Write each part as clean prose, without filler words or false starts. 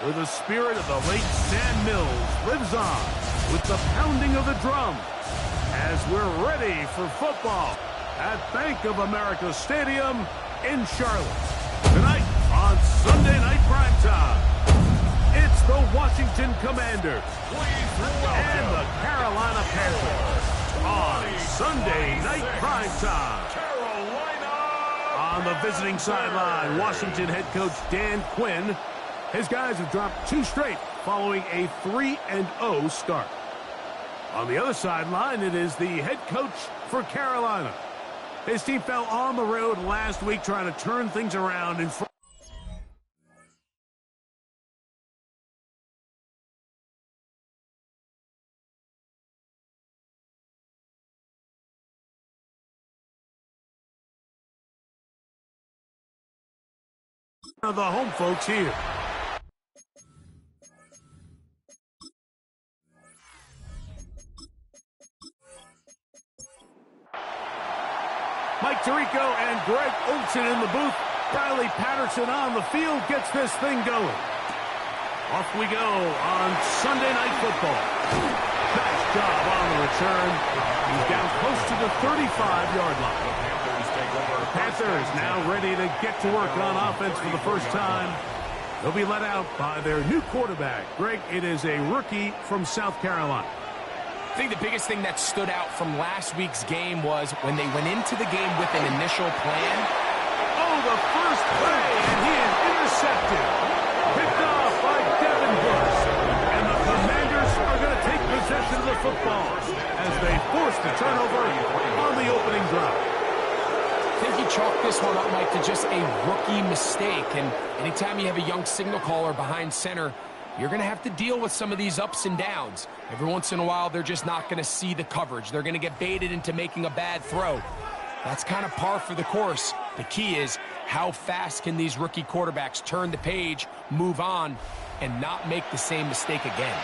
Where the spirit of the late Sam Mills lives on with the pounding of the drum as we're ready for football at Bank of America Stadium in Charlotte. Tonight on Sunday Night Primetime, it's the Washington Commanders and the Carolina Panthers on Sunday Night Primetime. On the visiting sideline, Washington head coach Dan Quinn. His guys have dropped 2 straight following a 3-0 start. On the other sideline, it is the head coach for Carolina. His team fell on the road last week trying to turn things around in front of the home folks here. Mike Tirico and Greg Olsen in the booth. Riley Patterson on the field gets this thing going. Off we go on Sunday Night Football. Nice job on the return. He's down close to the 35-yard line. The Panthers now ready to get to work on offense for the first time. They'll be let out by their new quarterback. Greg, it is a rookie from South Carolina. I think the biggest thing that stood out from last week's game was when they went into the game with an initial plan. Oh, the first play, and he is intercepted. Picked off by Devin Bush. And the Commanders are going to take possession of the football as they force the turnover on the opening drive. I think he chalked this one up, Mike, to just a rookie mistake. And anytime you have a young signal caller behind center, you're going to have to deal with some of these ups and downs. Every once in a while, they're just not going to see the coverage. They're going to get baited into making a bad throw. That's kind of par for the course. The key is how fast can these rookie quarterbacks turn the page, move on, and not make the same mistake again.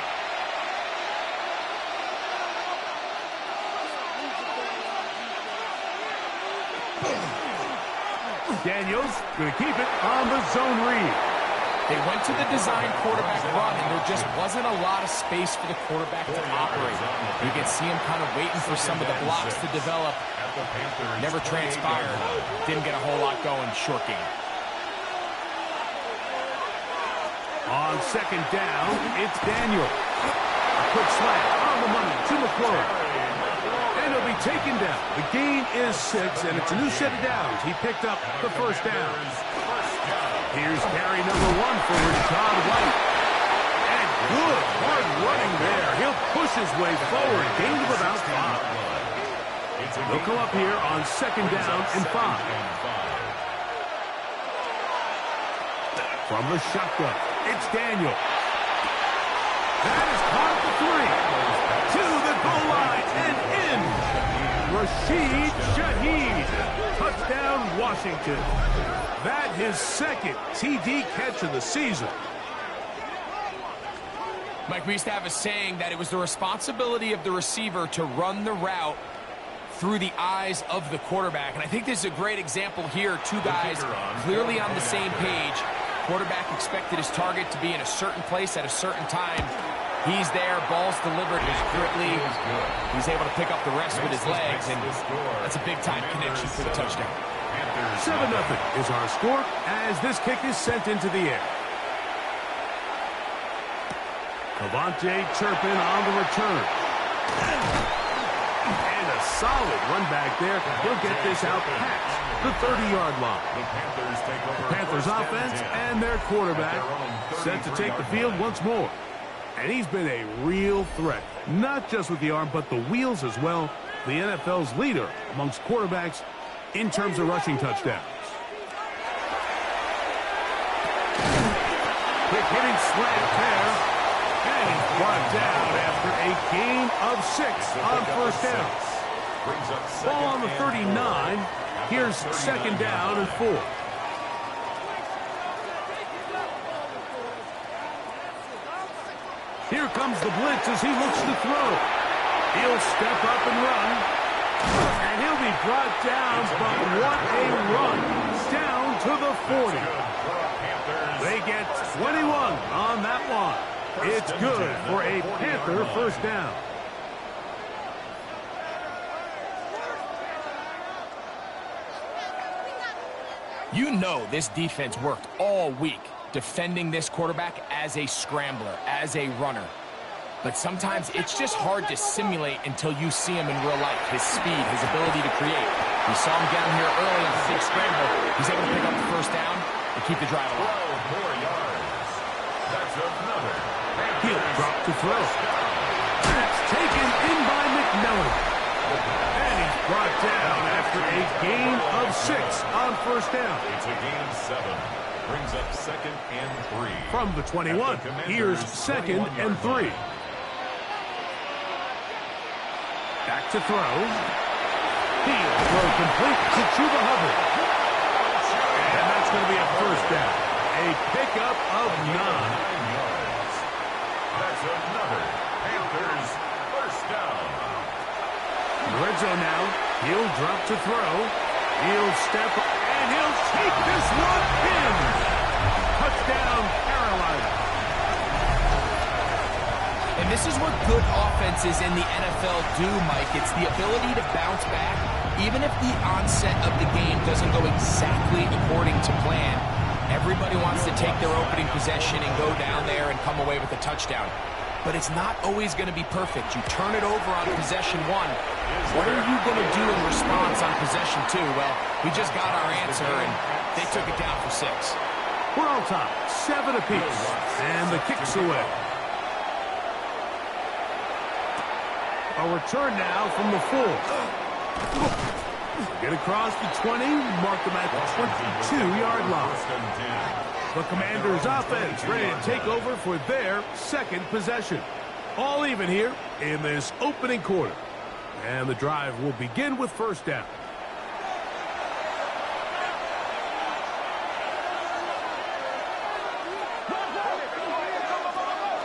Daniels going to keep it on the zone read. They went to the design quarterback run, and there just wasn't a lot of space for the quarterback to operate. You can see him kind of waiting for some of the blocks to develop. Never transpired. Didn't get a whole lot going. Short game. On second down, it's Daniel. A quick slant on the money to McClure. And he'll be taken down. The gain is 6, and it's a new set of downs. He picked up the first down. Here's carry number 1 for Rashad White. And good hard running there. He'll push his way forward. Gain of about 5. They'll come up here on second down and 5. From the shotgun, it's Daniel. That is caught at the 3. To the goal line and in. Rashid Shaheed. Touchdown, Washington. That his second TD catch of the season. Mike, we used to have a saying that it was the responsibility of the receiver to run the route through the eyes of the quarterback. And I think this is a great example here. 2 guys clearly on the same page. Quarterback expected his target to be in a certain place at a certain time. He's there, ball's delivered accurately. He's able to pick up the rest with his legs, and that's a big-time connection for the touchdown. 7-0 is our score as this kick is sent into the air. Cavante Turpin on the return. And a solid run back there. He'll get this out past the 30-yard line. The Panthers offense and their quarterback set to take the field once more. And he's been a real threat, not just with the arm, but the wheels as well. The NFL's leader amongst quarterbacks in terms of rushing touchdowns. Quick hitting slant there. And he's brought down after a gain of 6 on first down. Ball on the 39. Here's second down and 4. Here comes the blitz as he looks to throw. He'll step up and run. And he'll be brought down, but what a run. Down to the 40. They get 21 on that one. It's good for a Panther first down. You know this defense worked all week defending this quarterback as a scrambler, as a runner. But sometimes it's just hard to simulate until you see him in real life. His speed, his ability to create. We saw him down here early on the big scramble. He's able to pick up the first down and keep the drive alive. 12 more yards. That's another. He'll drop to throw. That's taken in by McMillan. And he's brought down after a gain of 6 on first down. It's a gain of 7. Brings up 2nd and 3. From the 21, here's 2nd and 3. Back to throw. He'll throw complete to Chuba Hubbard. And that's going to be a first down. A pickup of 9. 9 yards. That's another Panthers first down. Red zone now. He'll drop to throw. He'll step up, and he'll take this one in. Touchdown, Carolina. And this is what good offenses in the NFL do, Mike. It's the ability to bounce back, even if the onset of the game doesn't go exactly according to plan. Everybody wants to take their opening possession and go down there and come away with a touchdown. But it's not always going to be perfect. You turn it over on possession 1. What are you going to do in response on possession 2? Well, we just got our answer, and they took it down for 6. We're on top, 7 apiece, and the kick's away. A return now from the 4. Get across the 20, mark them at the 22-yard line. The Commanders' offense ready to take over for their second possession. All even here in this opening quarter. And the drive will begin with first down.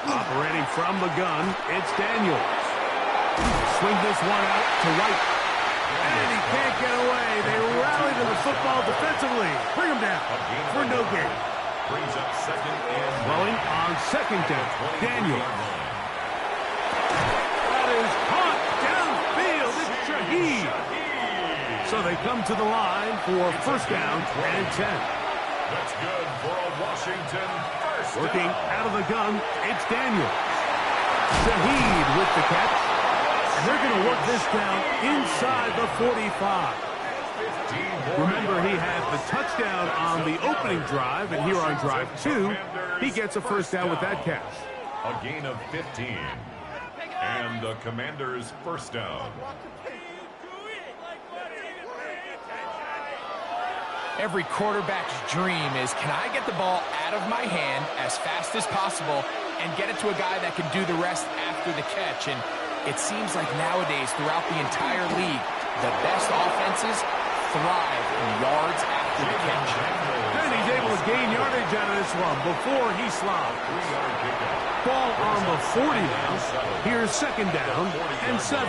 Operating from the gun, it's Daniels. Swing this one out to White. And he can't get away. They rally to the football defensively. Bring him down for no gain. Brings up 2nd and Blowing on second down. Daniels. That is caught downfield. It's Shaheed. So they come to the line for first down and 10. That's good for a Washington first down. Working out of the gun, it's Daniels. Shaheed with the catch. And they're going to work this down inside the 45. Remember, he had the touchdown on the opening drive, and here on drive 2, he gets a first down with that catch. A gain of 15. And the Commanders' first down. Every quarterback's dream is, can I get the ball out of my hand as fast as possible and get it to a guy that can do the rest after the catch? And it seems like nowadays, throughout the entire league, the best offenses thrive in yards after the catch. And he's able to gain yardage out of this one before he slobbed. Ball on the 40 now. Here's second down and 7.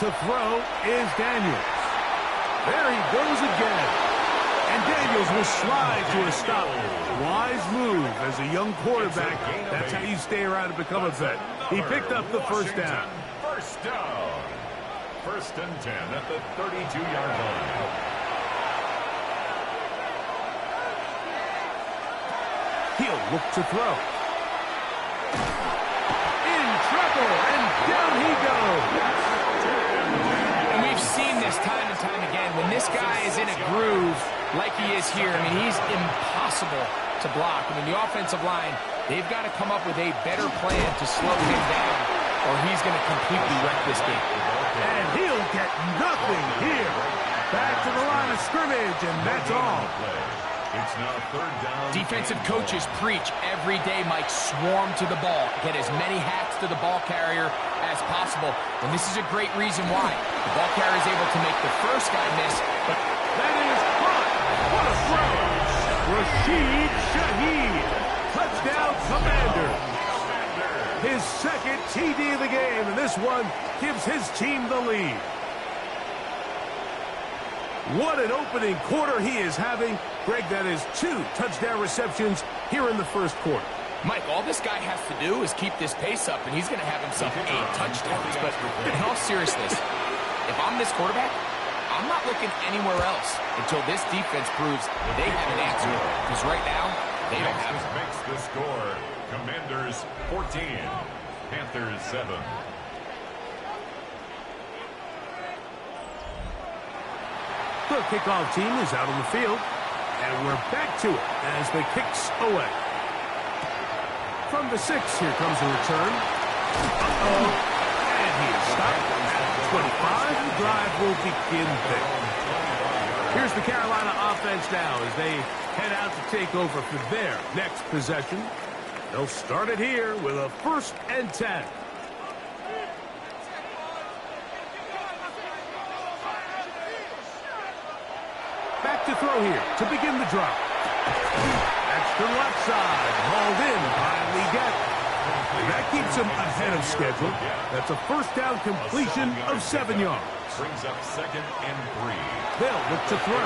To throw is Daniels. There he goes again. And Daniels will slide to a stop. Wise move as a young quarterback. That's how you stay around and become a vet. He picked up the first down. First down. 1st and 10 at the 32-yard line. He'll look to throw. In trouble, and down he goes. And we've seen this time and time again. When this guy is in a groove like he is here, I mean, he's impossible to block. I mean, the offensive line, they've got to come up with a better plan to slow him down, or he's going to completely wreck this game. And he'll get nothing here. Back to the line of scrimmage, and that's all. It's now 3rd down. Defensive coaches preach every day, Mike, swarm to the ball. Get as many hats to the ball carrier as possible. And this is a great reason why. The ball carrier is able to make the first guy miss, but that is caught. What a throw. Rashid Shaheed. Touchdown, Commanders. His second TD of the game, and this one gives his team the lead. What an opening quarter he is having. Greg, that is 2 touchdown receptions here in the first quarter. Mike, all this guy has to do is keep this pace up, and he's going to have himself 8 touchdowns. But in all seriousness, if I'm this quarterback, I'm not looking anywhere else until this defense proves they have an answer. Because right now, they don't have it. Makes the score. Commanders 14, Panthers 7. The kickoff team is out on the field, and we're back to it as the kick's away. From the 6, here comes a return. And he is stopped at 25. The drive will begin there. Here's the Carolina offense now as they head out to take over for their next possession. They'll start it here with a 1st and 10. Back to throw here to begin the drive. That's the left side, hauled in by Leggett. That keeps him ahead of schedule. That's a 1st down completion of 7 yards. Brings up 2nd and 3. They'll look to throw.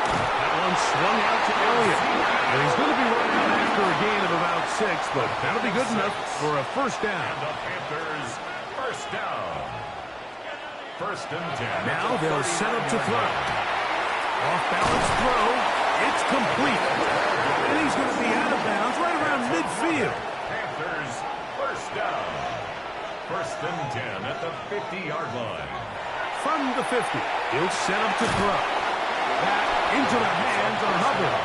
That one swung out to Elliott. And he's going to be running out after a gain of about 6, but that'll be good enough for a 1st down. And the Panthers, 1st down. 1st and 10. Now they'll set up to throw. Off-balance throw. It's complete. And he's going to be out of bounds right around midfield. Panthers, 1st down. 1st and 10 at the 50-yard line. From the 50, he'll set up to throw. Back into the hands of Hubbard.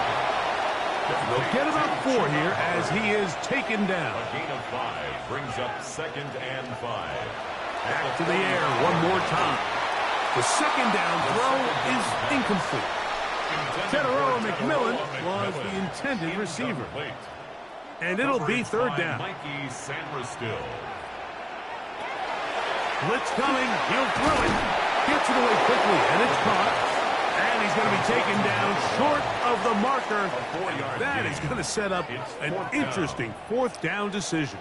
They'll get about 4 here as he is taken down. A gain of 5 brings up 2nd and 5. Back to the air one more time. The 2nd down throw is incomplete. Teteroa McMillan was the intended receiver. And it'll be 3rd down. Mikey Sanderstill. Blitz coming. He'll throw it. Gets it away quickly, and it's caught. And he's going to be taken down short of the marker. That is going to set up an interesting 4th down decision.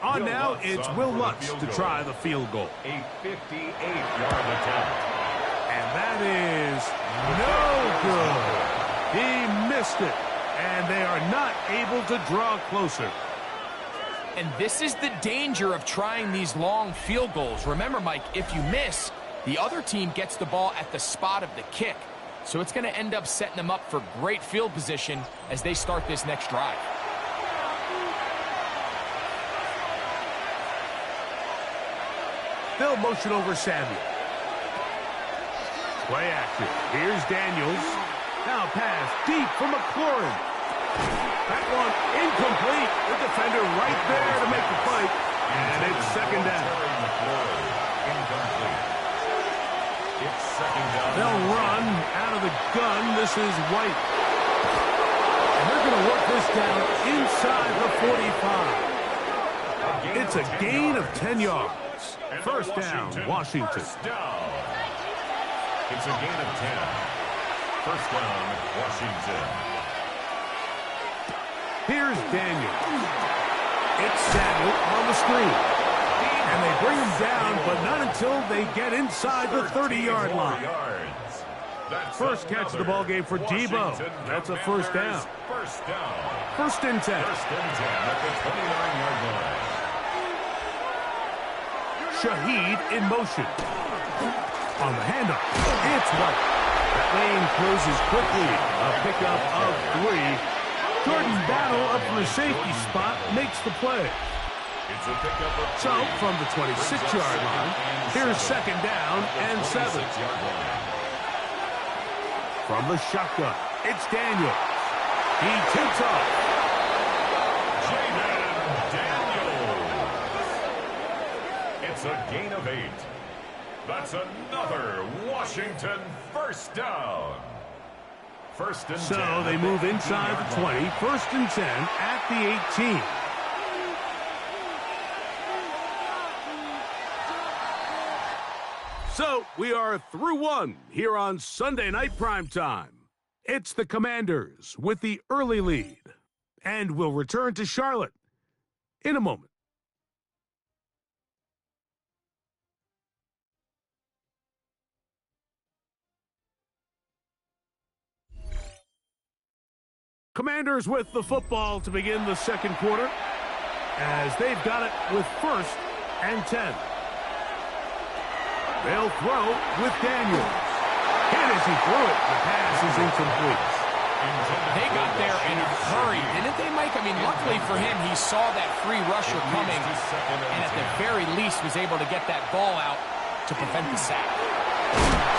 On now, it's Will Lutz to try the field goal. A 58-yard attempt. And that is no good. He missed it. And they are not able to draw closer. And this is the danger of trying these long field goals. Remember, Mike, if you miss, the other team gets the ball at the spot of the kick. So it's going to end up setting them up for great field position as they start this next drive. They'll motion over Samuel. Play action. Here's Daniels. Now pass deep for McLaurin. That one incomplete. The defender right there to make the play. And it's 2nd down. Incomplete. It's 2nd down. They'll run out of the gun. This is White. And they're going to work this down inside the 45. It's a gain of 10 yards. 1st down, Washington. 1st down. It's a gain of 10. 1st down, Washington. Here's Daniel. It's Samuel on the screen. And they bring him down, but not until they get inside the 30-yard line. First catch of the ball game for Debo. That's a 1st down. 1st down. 1st and 10. 1st and 10 at the 29-yard line. Shaheed in motion. On the handoff, it's White. That lane closes quickly. A pickup of 3. Jordan Battle up from the safety spot makes the play. It's a pickup of 3. So from the 26-yard line, here's 2nd down and 7. From the shotgun, it's Daniel. He takes off. It's a gain of 8. That's another Washington 1st down. 1st and 10. So they move inside the 20. 1st and 10 at the 18. So we are through 1 here on Sunday Night Primetime. It's the Commanders with the early lead. And we'll return to Charlotte in a moment. Commanders with the football to begin the second quarter, as they've got it with 1st and 10. They'll throw with Daniels. Hit as he threw it. The pass is incomplete. They got there in a hurry, didn't they, Mike? I mean, luckily for him, he saw that free rusher coming, and at the very least was able to get that ball out to prevent the sack.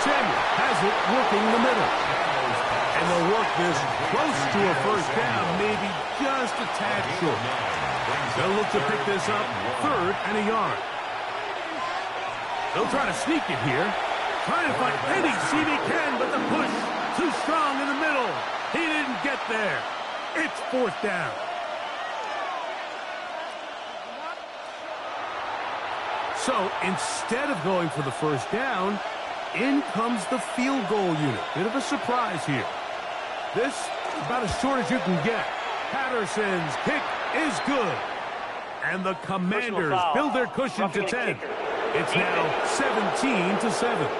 Samuel has it working the middle. And they'll work this close to a first down, maybe just a tad short. They'll look to pick this up 3rd and a yard. They'll try to sneak it here. Trying to find any seam he can, but the push too strong in the middle. He didn't get there. It's 4th down. So instead of going for the first down, in comes the field goal unit. Bit of a surprise here. This is about as short as you can get. Patterson's kick is good. And the Commanders build their cushion to 10. It's now 17-7.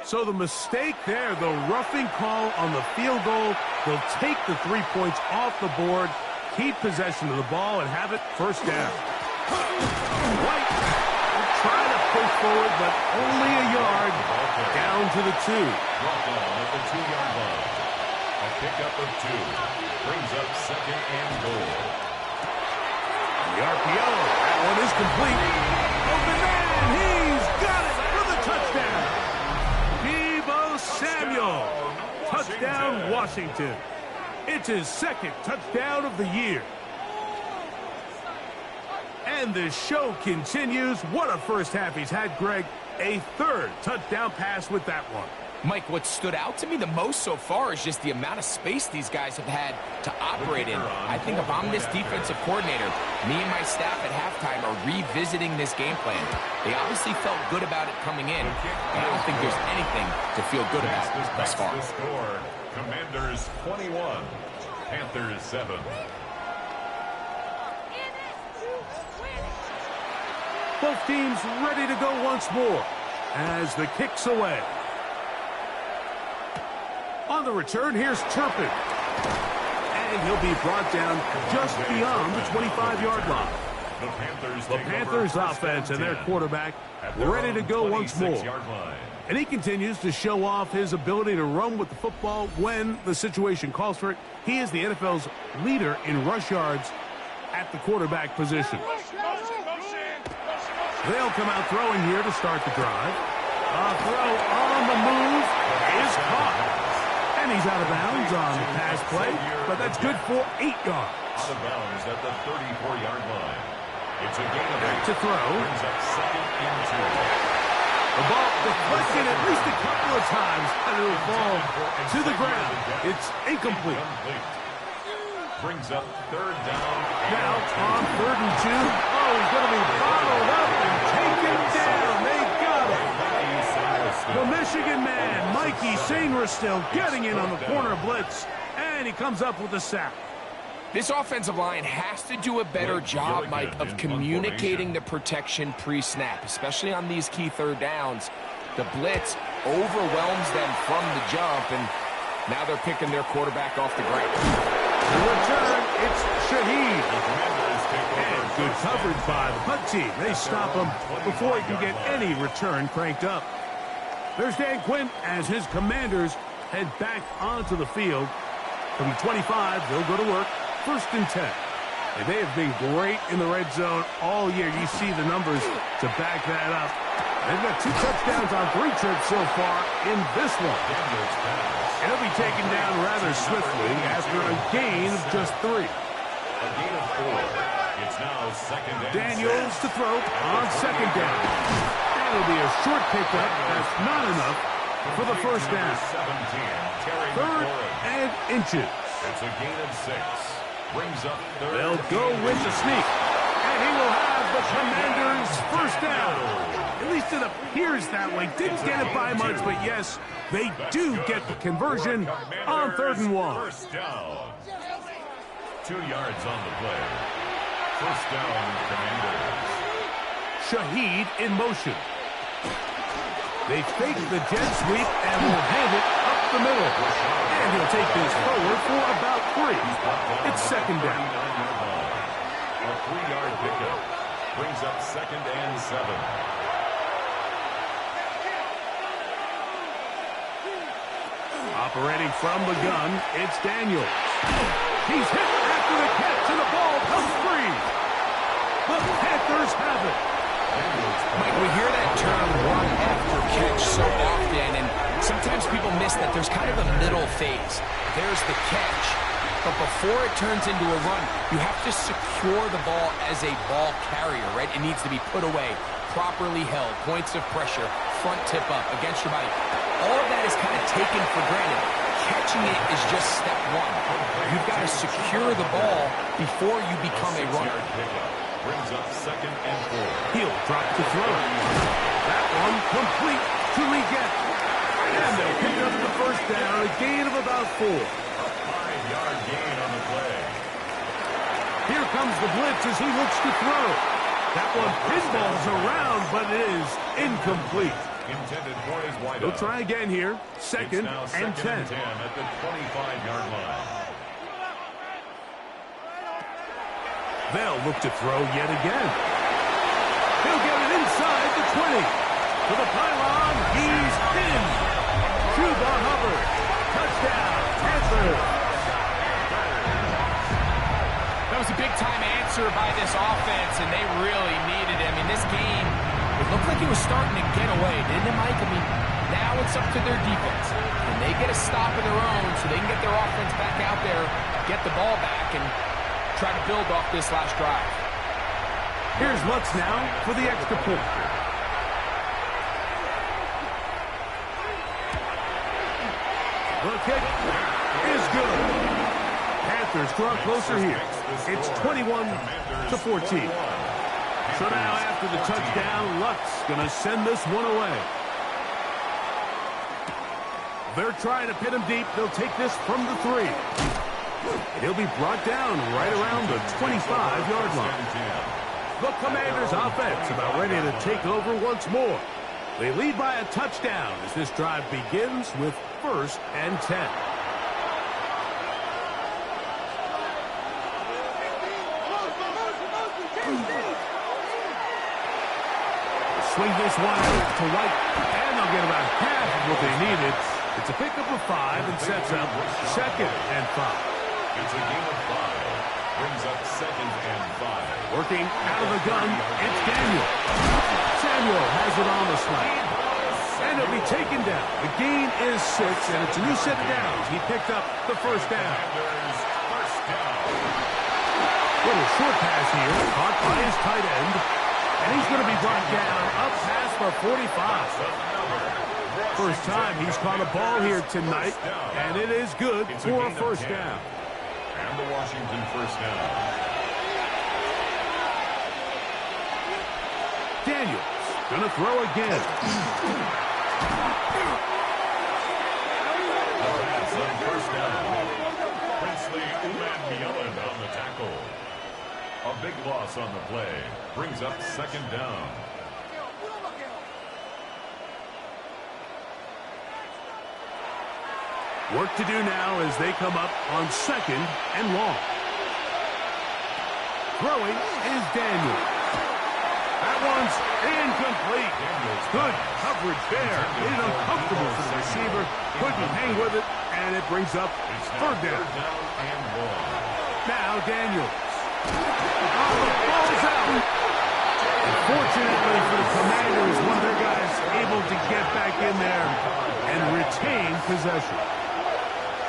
So the mistake there, the roughing call on the field goal, they'll take the 3 points off the board, keep possession of the ball, and have it first down. White will try to push forward, but only a yard down to the 2. Brought down at the 2-yard line. A pickup of 2 brings up 2nd and goal. The RPO, that one is complete. Open man, he's got it for the touchdown. Deebo Samuel, touchdown Washington. It's his 2nd touchdown of the year. And the show continues. What a first half he's had, Greg. A 3rd touchdown pass with that one. Mike, what stood out to me the most so far is just the amount of space these guys have had to operate in. I think if I'm this defensive coordinator, me and my staff at halftime are revisiting this game plan. They obviously felt good about it coming in, and I don't think there's anything to feel good about thus far. The score, Commanders 21, Panthers 7. Both teams ready to go once more as the kick's away. On the return, here's Turpin. And he'll be brought down just beyond the 25-yard line. The Panthers offense and their quarterback ready to go once more. And he continues to show off his ability to run with the football when the situation calls for it. He is the NFL's leader in rush yards at the quarterback position. They'll come out throwing here to start the drive. A throw on the move is caught. And he's out of bounds on the pass play, but that's good for 8 yards. Out of bounds at the 34-yard line. It's a gain of 8. Back to throw. Brings up 2nd and 2. The ball deflected at least a couple of times, and it will fall to the ground. It's incomplete. Brings up 3rd down. Now on 3rd and 2. Oh, he's going to be bottled up and taken down. They got him. The Michigan man, Mikey Sainristil, getting in on the corner blitz, and he comes up with a sack. This offensive line has to do a better job, Mike, of communicating the protection pre-snap, especially on these key 3rd downs. The blitz overwhelms them from the jump, and now they're picking their quarterback off the ground. The return, it's Shaheed. And good coverage by the punt team. They stop him before he can get any return cranked up. There's Dan Quinn as his Commanders head back onto the field. From the 25, they'll go to work. 1st and 10. And they have been great in the red zone all year. You see the numbers to back that up. They've got 2 touchdowns on 3 trips so far in this one. And he'll be taken down rather swiftly after a gain of just 3. A gain of 4. It's now 2nd and Daniels to throw on 2nd down. That'll be a short pickup. That's not enough for the first down. 3rd and inches. It's a gain of 6. Brings up 3rd. They'll go with the sneak. And he will have the Commanders first down. At least it appears that way. Didn't get it by much, but yes, they do get the conversion on 3rd and 1. First down. 2 yards on the play. First down, Commanders. Shaheed in motion. They fake the jet sweep and will hand it up the middle. And take this forward for about 3. It's second down. A 3-yard pickup brings up 2nd and 7. Operating from the gun, it's Daniels. He's hit after the catch, and the ball comes free. The Panthers have it. Mike, we hear that term run after catch so often, and sometimes people miss that there's kind of a middle phase. There's the catch, but before it turns into a run, you have to secure the ball as a ball carrier, right? It needs to be put away, properly held, points of pressure, front tip up against your body. All of that is kind of taken for granted. Catching it is just step 1. You've got to secure the ball before you become a runner. Brings up 2nd and 4. He'll drop to throw. That one complete to Leggett. And they'll pick up the first down, a gain of about 4. A 5-yard gain on the play. Here comes the blitz as he looks to throw. That one pinballs around, but it is incomplete. Intended for his wideout. He'll try again here. Second and 10. At the 25-yard line. They'll look to throw yet again. He'll get it inside the 20. To the pylon, he's in. Chuba Hubbard. Touchdown, Panthers. That was a big-time answer by this offense, and they really needed him. In this game, it looked like he was starting to get away, didn't it, Mike? I mean, now it's up to their defense. And they get a stop of their own so they can get their offense back out there, get the ball back, and try to build off this last drive. Here's Lutz now for the extra point. The kick is good. Panthers draw closer here. It's 21-14. So now after the touchdown, Lutz going to send this one away. They're trying to pin him deep. They'll take this from the 3. And he'll be brought down right around the 25-yard line. The Commanders' offense about ready to take over once more. They lead by a touchdown as this drive begins with 1st and 10. Swing this one out to White, and they'll get about half of what they needed. It's a pickup of 5 and sets up 2nd and 5. It's a gain of 5. Brings up 2nd and 5. Working out of the gun, it's Daniel. Samuel has it on the slide. And he'll be taken down. The gain is 6, and it's a new set of downs. He picked up the first down. Little short pass here, caught by his tight end. And he's going to be brought down up past the 45. First time he's caught a ball here tonight, and it is good for a first down. And the Washington first down. Daniels going to throw again. That's on first down. Princely Uman-Mielin on the tackle. A big loss on the play. Brings up 2nd down. Work to do now as they come up on 2nd and long. Throwing is Daniel. That one's incomplete. Good coverage there. Made it uncomfortable for the receiver. Couldn't hang with it, and it brings up 3rd down. And 1. Now Daniels. Oh, the ball's out. Unfortunately for the Commanders, one of their guys able to get back in there and retain possession.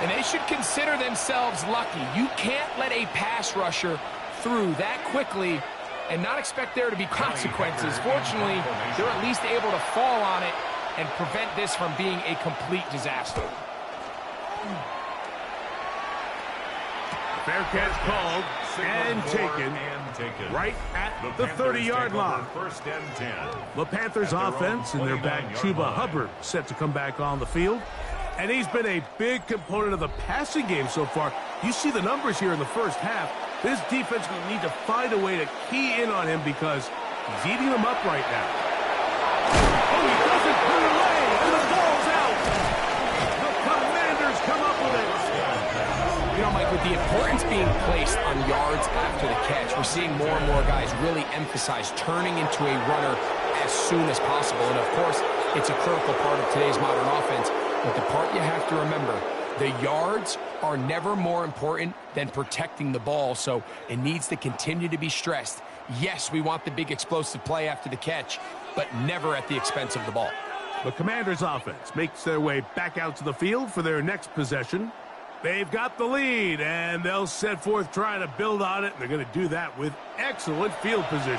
And they should consider themselves lucky. You can't let a pass rusher through that quickly and not expect there to be consequences. Fortunately, they're at least able to fall on it and prevent this from being a complete disaster. Fair catch called and taken right at the 30-yard line. 1st and 10. The Panthers offense and their back Chuba Hubbard set to come back on the field. And he's been a big component of the passing game so far. You see the numbers here in the first half. This defense will need to find a way to key in on him because he's eating them up right now. Oh, he doesn't put it away, and the ball's out. The Commanders come up with it. With the importance being placed on yards after the catch, we're seeing more and more guys really emphasize turning into a runner as soon as possible. And of course, it's a critical part of today's modern offense. But the part you have to remember, the yards are never more important than protecting the ball, so it needs to continue to be stressed. Yes, we want the big explosive play after the catch, but never at the expense of the ball. The Commanders' offense makes their way back out to the field for their next possession. They've got the lead, and they'll set forth trying to build on it. They're going to do that with excellent field position.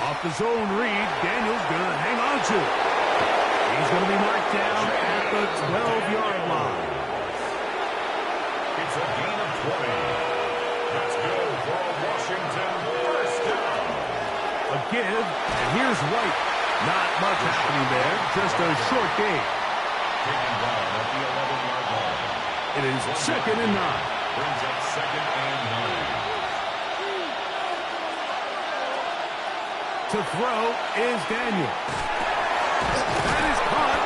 Off the zone read, Daniel's going to hang on to it. He's going to be marked down at the 12-yard line. It's a gain of 20. That's good for a Washington first down. A give, and here's White. Not much happening there, just a short gain. Taking down at the 11-yard line. It is 2nd and 9. Brings up 2nd and 9. To throw is Daniel. That is caught,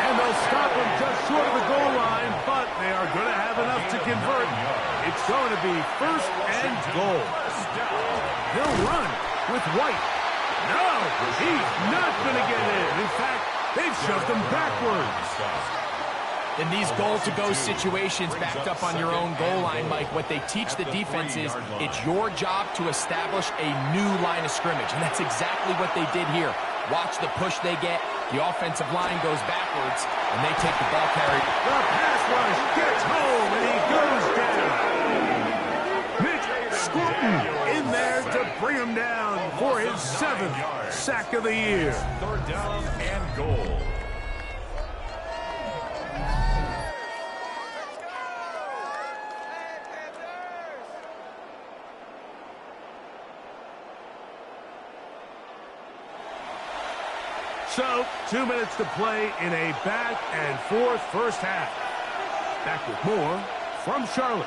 and they'll stop him just short of the goal line, but they are going to have enough to convert. It's going to be 1st and goal. He'll run with White. No, he's not going to get in. In fact, they've shoved him backwards. In these goal-to-go situations backed up on your own goal line, Mike, what they teach the defense is it's your job to establish a new line of scrimmage, and that's exactly what they did here. Watch the push they get. The offensive line goes backwards, and they take the ball carry. The pass rush gets home, and he goes down. Mitch Scruton in there to bring him down for his 7th sack of the year. 3rd down and goal. So, 2 minutes to play in a back-and-forth first half. Back with more from Charlotte.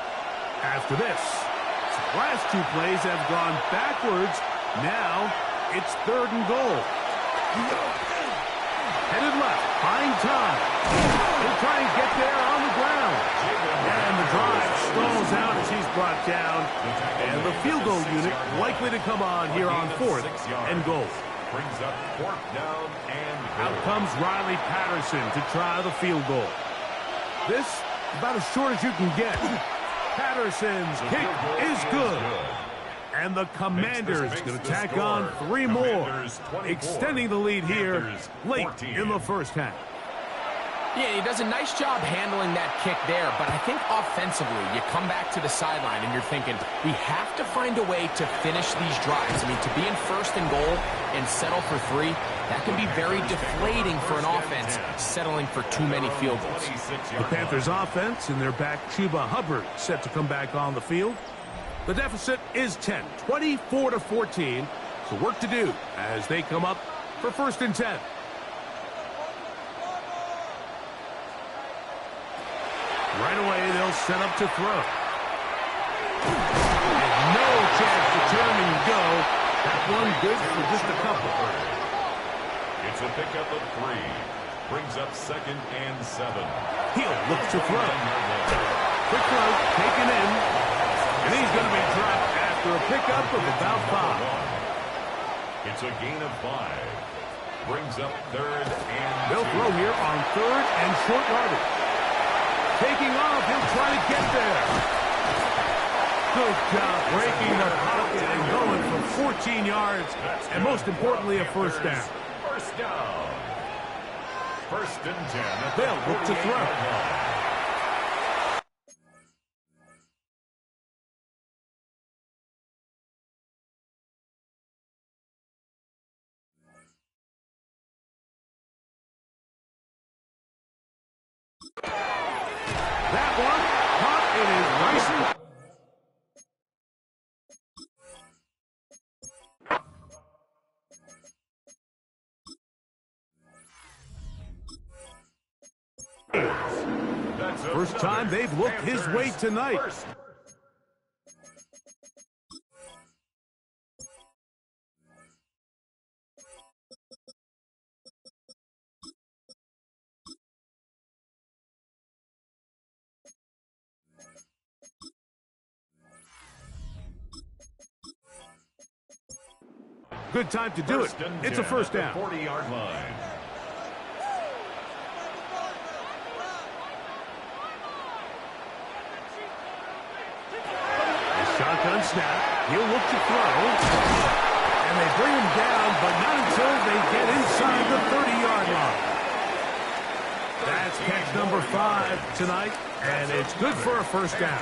After this, the last 2 plays have gone backwards. Now, it's 3rd and goal. Headed left, buying time. He'll try and get there on the ground. And the drive stalls out as he's brought down. And the field goal unit likely to come on here on 4th and goal. Brings up 4th down and Out comes Riley Patterson to try the field goal. This about as short as you can get. Patterson's kick is good. And the Commanders going to tack on 3 more, extending the lead here late in the first half. Yeah, he does a nice job handling that kick there, but I think offensively, you come back to the sideline and you're thinking, we have to find a way to finish these drives. I mean, to be in 1st and goal and settle for 3, that can be very deflating for an offense settling for too many field goals. The Panthers offense and their back Chuba Hubbard set to come back on the field. The deficit is 10, 24-14. So work to do as they come up for 1st and 10. Right away, they'll set up to throw. And no chance to turn and go. That one good for just a couple. it's a pickup of 3. Brings up 2nd and 7. He'll look to throw. Quick throw, taken in. And he's going to be dropped after a pickup of about 5. It's a gain of 5. Brings up 3rd and They'll 2. throw here on 3rd and short yardage. Taking off, he'll try to get there. Good job breaking the pocket and going for 14 yards, and most importantly, a 1st down. 1st down. 1st and 10. They'll look to throw. That one caught in his right. First time they've looked his way tonight. good time to do it. It's a first down. 40-yard line. Shotgun snap. He'll look to throw. And they bring him down, but not until they get inside the 30-yard line. That's catch number 5 tonight, and it's good for a first down.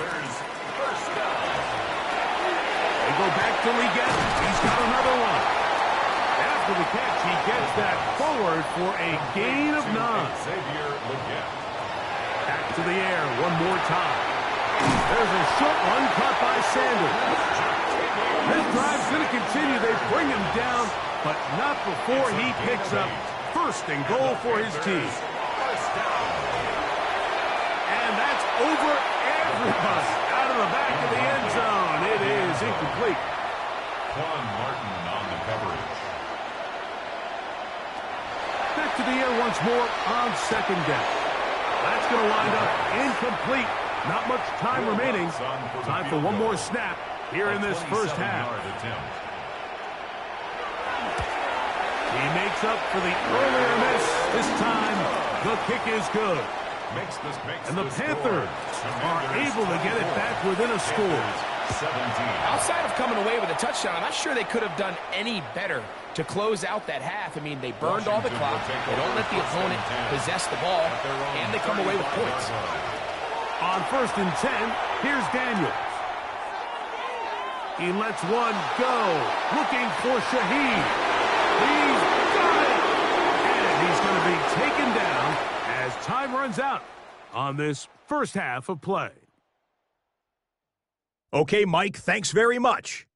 They go back to Leggett. He's got another one. After the catch, he gets that forward for a gain of 9. Back to the air one more time. There's a short one caught by Sanders. This drive's going to continue. They bring him down, but not before he picks up first and goal for his team. And that's over everybody out of the back of the end zone. It is incomplete. Quan Martin on the coverage. Back to the air once more on second down. That's going to wind up incomplete. Not much time remaining. Time for one more snap here in this first half. He makes up for the earlier miss. This time, the kick is good. And the Panthers are able to get it back within a score. Outside of coming away with a touchdown, I'm not sure they could have done any better to close out that half. I mean, they burned all the clock. They don't let the opponent possess the ball, and they come away with points. On 1st and 10, here's Daniels. He lets one go, looking for Shaheed. He's got it! And he's going to be taken down as time runs out on this first half of play. Okay, Mike, thanks very much.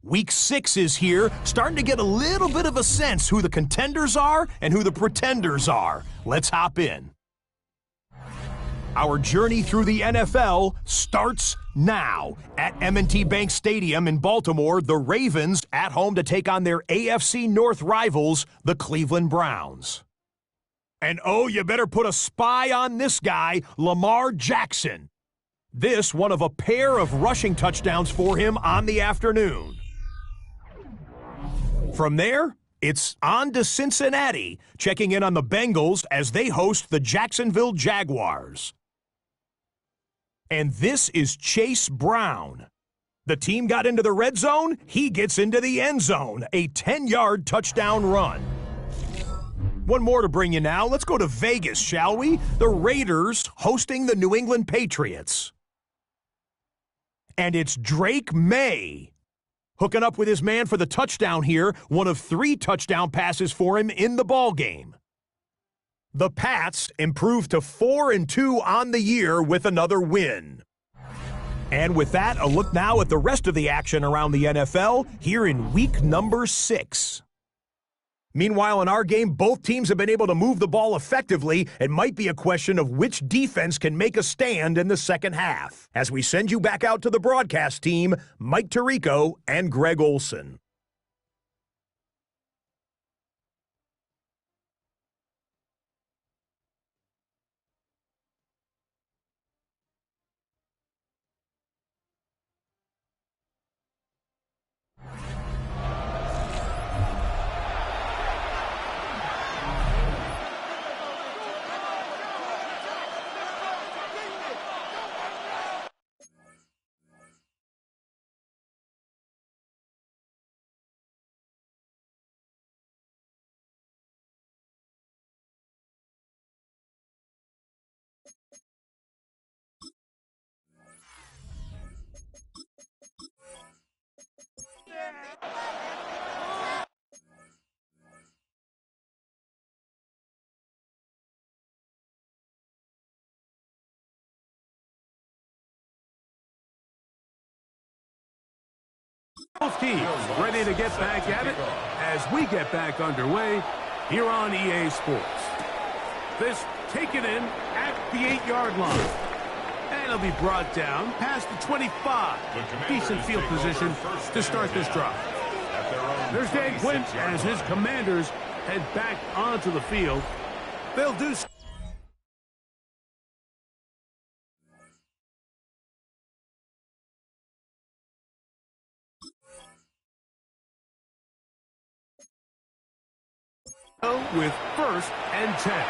Week 6 is here, starting to get a little bit of a sense who the contenders are and who the pretenders are. Let's hop in. Our journey through the NFL starts now. At M&T Bank Stadium in Baltimore, the Ravens at home to take on their AFC North rivals, the Cleveland Browns. And oh, you better put a spy on this guy, Lamar Jackson. This one of a pair of rushing touchdowns for him on the afternoon. From there, it's on to Cincinnati, checking in on the Bengals as they host the Jacksonville Jaguars. And this is Chase Brown. The team got into the red zone, he gets into the end zone, a 10-yard touchdown run. One more to bring you now. Let's go to Vegas, shall we? The Raiders hosting the New England Patriots. And it's Drake May hooking up with his man for the touchdown here, one of 3 touchdown passes for him in the ballgame. The Pats improved to 4-2 on the year with another win. And with that, a look now at the rest of the action around the NFL here in week number 6. Meanwhile, in our game, both teams have been able to move the ball effectively. It might be a question of which defense can make a stand in the second half. As we send you back out to the broadcast team, Mike Tirico and Greg Olson. Both teams ready to get back at it as we get back underway here on EA Sports. This taken in at the 8-yard line. And it'll be brought down past the 25. Decent field position to start this drive. There's Dan Quinn as his Commanders head back onto the field. They'll do so. with 1st and 10.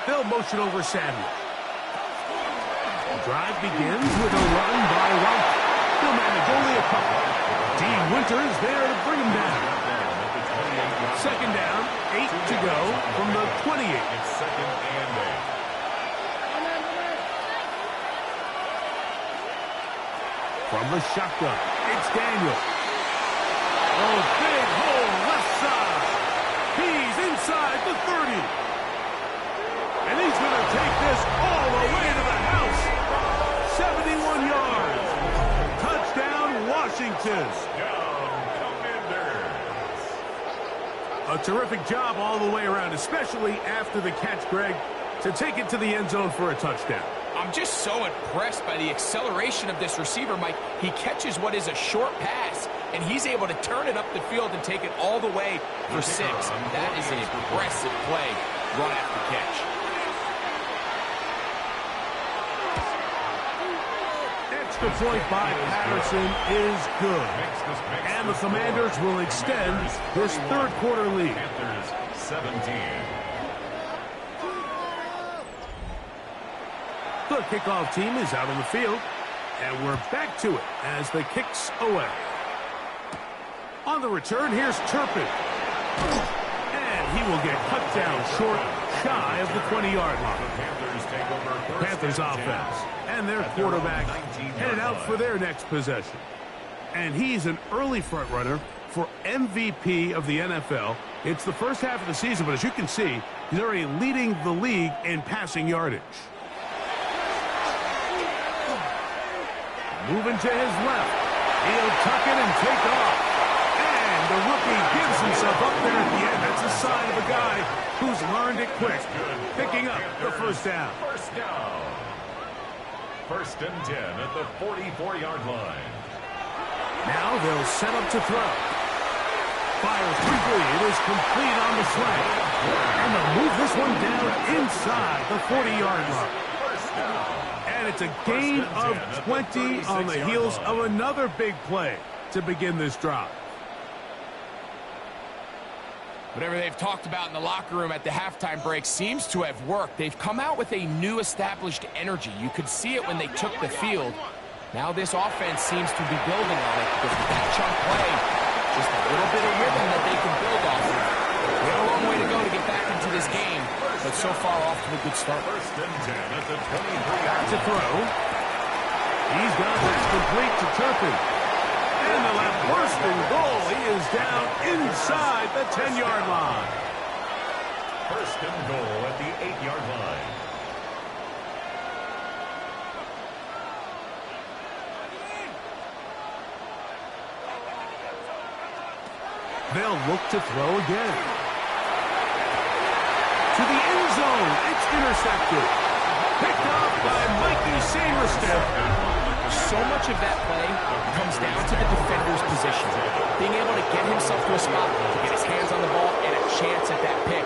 They'll motion over Samuel. The drive begins with a run by White. He'll manage only a couple. Dean Winters there to bring him down. 2nd down, 8 to go from the 28. It's 2nd and 8. From the shotgun, it's Daniel. Oh, big hole left side. He's inside the 30. And he's going to take this all the way to the house. 71 yards. Touchdown, Washington. A terrific job all the way around, especially after the catch, Greg, to take it to the end zone for a touchdown. I'm just so impressed by the acceleration of this receiver, Mike. He catches what is a short pass, and he's able to turn it up the field and take it all the way for 6. That is an impressive play run after catch. Extra point by Patterson is good. And the Commanders will extend this 3rd quarter lead. Panthers 17. The kickoff team is out on the field, and we're back to it as the kick's away. On the return, here's Turpin. And he will get cut down short, shy of the 20-yard line. The Panthers offense and their quarterback headed out for their next possession. And he's an early front runner for MVP of the NFL. It's the first half of the season, but as you can see, he's already leading the league in passing yardage. Moving to his left. He'll tuck it and take off. And the rookie gives himself up there at the end. That's a sign of a guy who's learned it quick. Picking up the 1st down. 1st down. 1st and 10 at the 44-yard line. Now they'll set up to throw. Fires quickly. It is complete on the slant. And they'll move this one down inside the 40-yard line. And it's a gain of 20 on the heels of another big play to begin this drive. Whatever they've talked about in the locker room at the halftime break seems to have worked. They've come out with a new established energy. You could see it when they took the field. Now this offense seems to be building on it because with that chunk play, just a little bit of rhythm that they can build off of. We have a long way to go to get back into this game, but so far off to a good start. 1st and 10 at the 23-yard to throw. He's got that complete to Turpin. And they'll have 1st and goal. He is down inside the 10-yard line. 1st and goal at the 8-yard line. They'll look to throw again. To the end zone. It's intercepted. Picked off by Mikey Sainristil. So much of that play comes down to the defender's position. Being able to get himself to a spot, to get his hands on the ball, and a chance at that pick.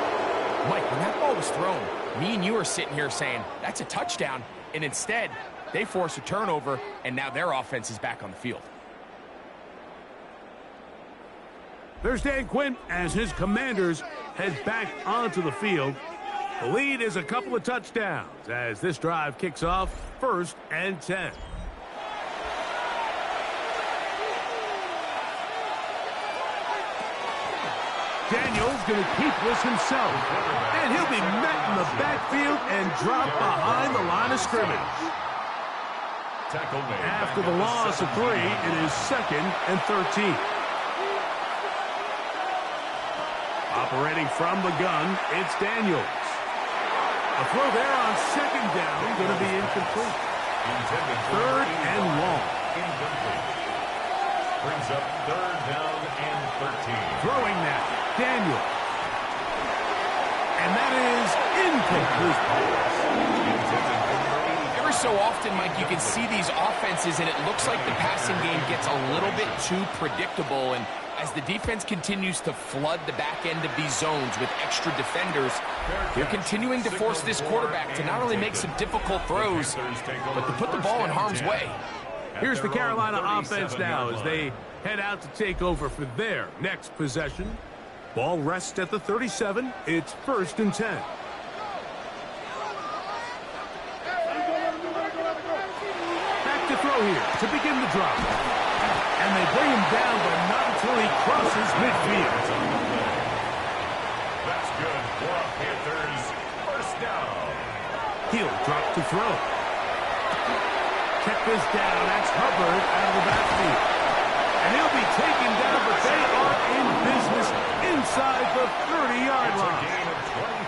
Mike, when that ball was thrown, me and you are sitting here saying, that's a touchdown. And instead, they force a turnover, and now their offense is back on the field. There's Dan Quinn as his Commanders head back onto the field. The lead is a couple of touchdowns as this drive kicks off 1st and 10. Daniel's going to keep this himself. And he'll be met in the backfield and dropped behind the line of scrimmage. After the loss of 3, it is 2nd and 13. Operating from the gun, it's Daniels. A throw there on 2nd down, going to be incomplete. 3rd and long. Brings up 3rd down and 13. Throwing now, Daniels. And that is incomplete. Every so often, Mike, you can see these offenses, and it looks like the passing game gets a little bit too predictable. And as the defense continues to flood the back end of these zones with extra defenders, they're continuing to force this quarterback to not only make some difficult throws, but to put the ball in harm's way. Here's the Carolina offense now as they head out to take over for their next possession. Ball rests at the 37. It's 1st and 10. Back to throw here to begin the drop. And they bring him down, but not until he crosses midfield. That's good for a Panthers first down. He'll drop to throw. Check this down. That's Hubbard out of the backfield. And he'll be taken down, but they are in business inside the 30-yard line. It's a gain of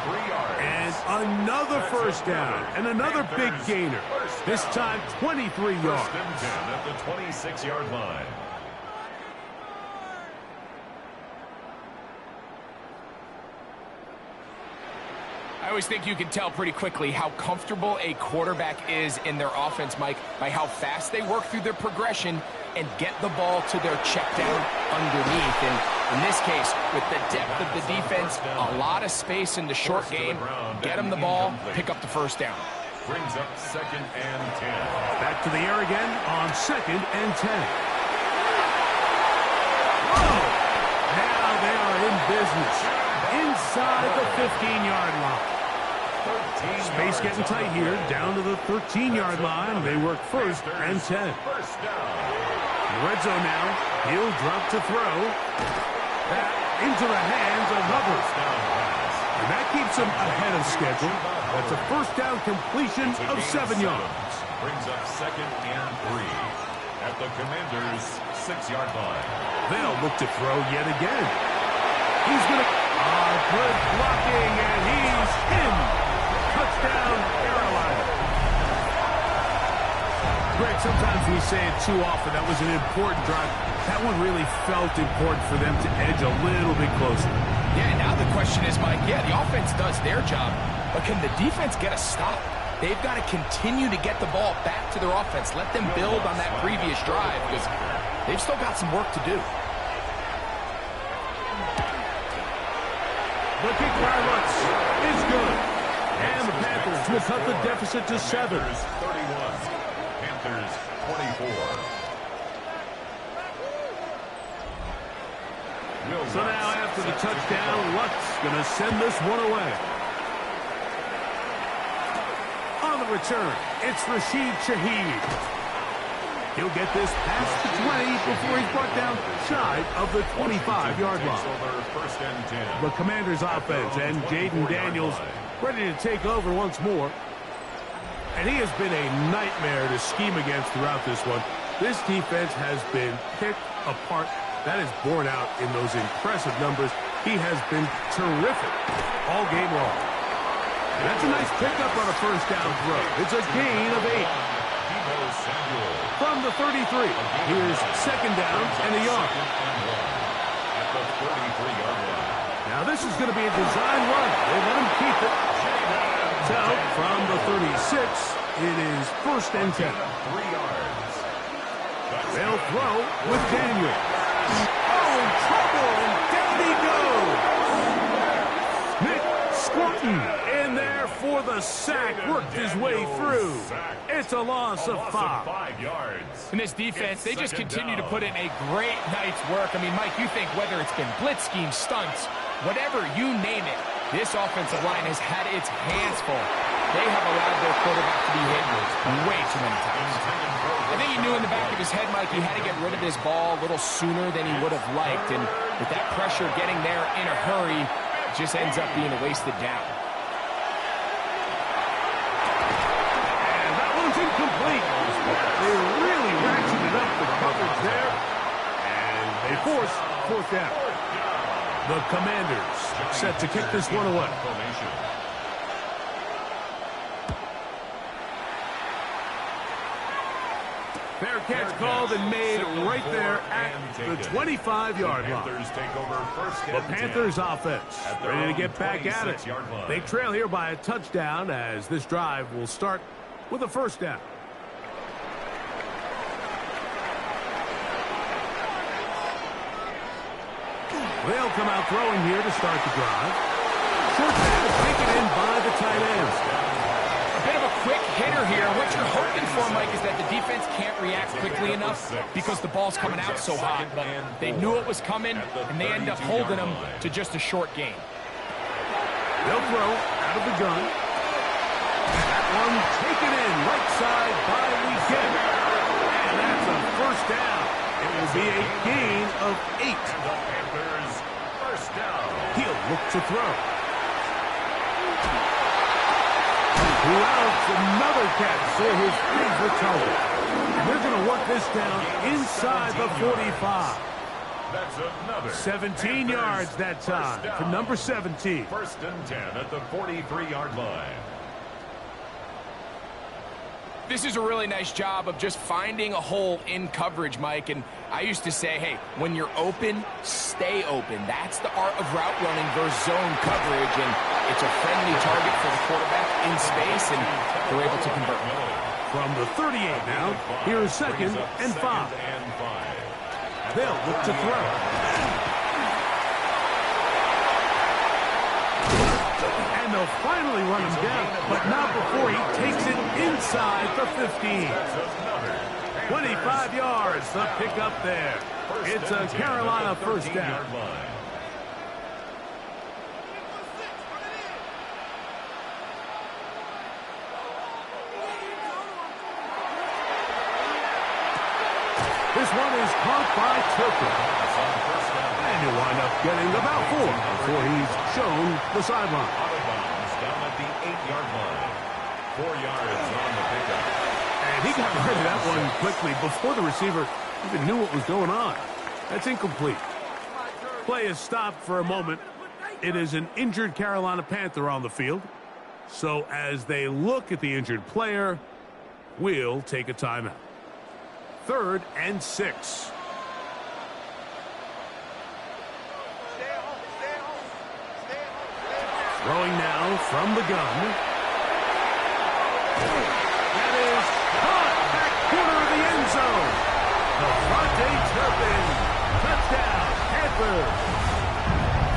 23 yards. And another first down. And another big gainer. This time 23 yards. 1st and 10 at the 26-yard line. I always think you can tell pretty quickly how comfortable a quarterback is in their offense, Mike, by how fast they work through their progression and get the ball to their check down underneath. And in this case, with the depth of the defense, a lot of space in the short game, get them the ball, pick up the first down. Brings up 2nd and 10. Back to the air again on 2nd and 10. Whoa! Now they are in business inside the 15-yard line. Space getting tight here, down to the 13-yard line. They work 1st and 10. Red zone now. He'll drop to throw. That into the hands of Hubbard. And that keeps him ahead of schedule. That's a first down completion of 7 yards. Brings up 2nd and 3 at the Commanders' 6-yard line. They'll look to throw yet again. He's going to... good blocking, and he's in. Touchdown, Carolina. Greg, sometimes we say it too often. That was an important drive. That one really felt important for them to edge a little bit closer. Yeah, now the question is, Mike, the offense does their job, but can the defense get a stop? They've got to continue to get the ball back to their offense. Let them build on that previous drive because they've still got some work to do. The kick by Lutz is good. And the Panthers will cut the deficit to 7. 31. Panthers 24. So now after the touchdown, Lutz going to send this one away. On the return, it's Rashid Shaheed. He'll get this past the 20 before he's brought down shy of the 25-yard line. The Commanders' offense and Jaden Daniels ready to take over once more. And he has been a nightmare to scheme against throughout this one. This defense has been picked apart. That is borne out in those impressive numbers. He has been terrific all game long. And that's a nice pickup on a first down throw. It's a gain of 8. From the 33, here's 2nd down and a yard. At the 33-yard line. Now this is going to be a design run. They let him keep it. So from the 36, it is 1st and 10. 3 yards. They'll throw with Daniel. Oh, in trouble, and down he goes. Nick Squirton in there for the sack. Worked his way through. It's a loss of 5 yards. In this defense, they just continue to put in a great night's work. I mean, Mike, you think whether it's been blitz schemes, stunts, whatever you name it, this offensive line has had its hands full. They have allowed their quarterback to be hit way too many times. I think he knew in the back of his head, Mike, he had to get rid of this ball a little sooner than he would have liked. And with that pressure getting there in a hurry, it just ends up being a wasted down. And that one's incomplete. They really ratcheted up the coverage there. And they force 4th down. The Commanders set to kick this one away. Fair catch called and made right there at the 25-yard line. The Panthers offense ready to get back at it. They trail here by a touchdown as this drive will start with a first down. They'll come out throwing here to start the drive. Short pass taken in by the tight end. A bit of a quick hitter here. What you're hoping for, Mike, is that the defense can't react quickly enough because the ball's coming out so hot. But they knew it was coming, and they end up holding them to just a short gain. They'll throw out of the gun. That one taken in right side by Weekend. And that's a first down. It will be a gain of 8. The Panthers first down. He'll look to throw. Throughout another catch for his favorite target. And they're going to work this down inside the 45. That's another 17 yards that time for number 17. First and 10 at the 43-yard line. This is a really nice job of just finding a hole in coverage, Mike. And I used to say, hey, when you're open, stay open. That's the art of route running versus zone coverage. And it's a friendly target for the quarterback in space, and they're able to convert. From the 38 now, here's second and 5. They'll look to throw. And they'll finally run him down, but not before he takes it inside the 15. 25 yards, the pickup there. It's a Carolina first down. This one is caught by Turpin. And he'll wind up getting about 4 before he's shown the sideline. Out of bounds down at the 8-yard line. 4 yards on the pickup. And he got rid of that one quickly before the receiver even knew what was going on. That's incomplete. Play is stopped for a moment. It is an injured Carolina Panther on the field. So as they look at the injured player, we'll take a timeout. 3rd and 6. Throwing now from the gun. That is caught back corner of the end zone. Devontae Turpin. Touchdown, Panthers.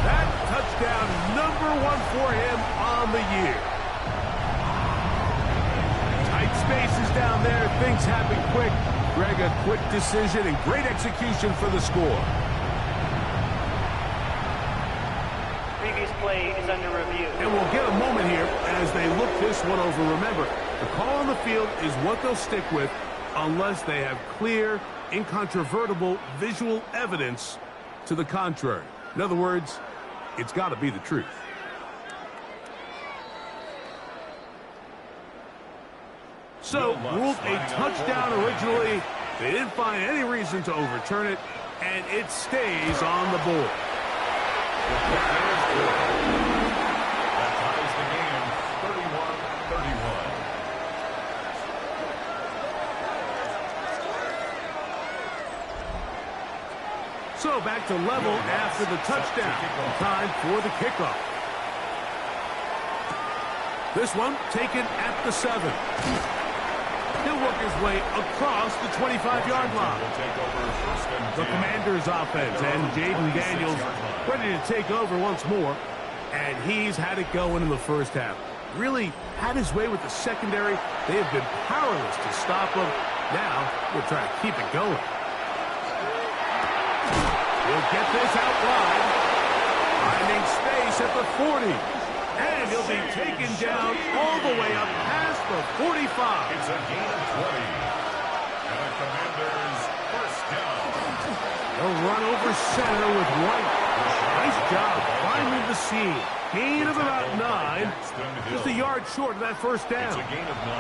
That touchdown number 1 for him on the year. Tight spaces down there. Things happen quick. Greg, a quick decision and great execution for the score. Previous play is under review. And we'll get a moment here as they look this one over. Remember, the call on the field is what they'll stick with unless they have clear, incontrovertible visual evidence to the contrary. In other words, it's got to be the truth. So, ruled a touchdown originally. They didn't find any reason to overturn it, and it stays on the board. That ties the game, 31-31. So, back to level after the touchdown. Time for the kickoff. This one taken at the 7. He'll work his way across the 25-yard line. The Commanders offense and Jaden Daniels ready to take over once more. And he's had it going in the first half. Really had his way with the secondary. They have been powerless to stop him. Now we'll try to keep it going. He'll get this out wide. Finding space at the 40. And he'll be taken down all the way up past the 45. It's a gain of 20. And the Commanders first down. They'll run over center with White. Nice job finding the seam. Gain of about 9. Just a yard short of that first down. It's a gain of 9.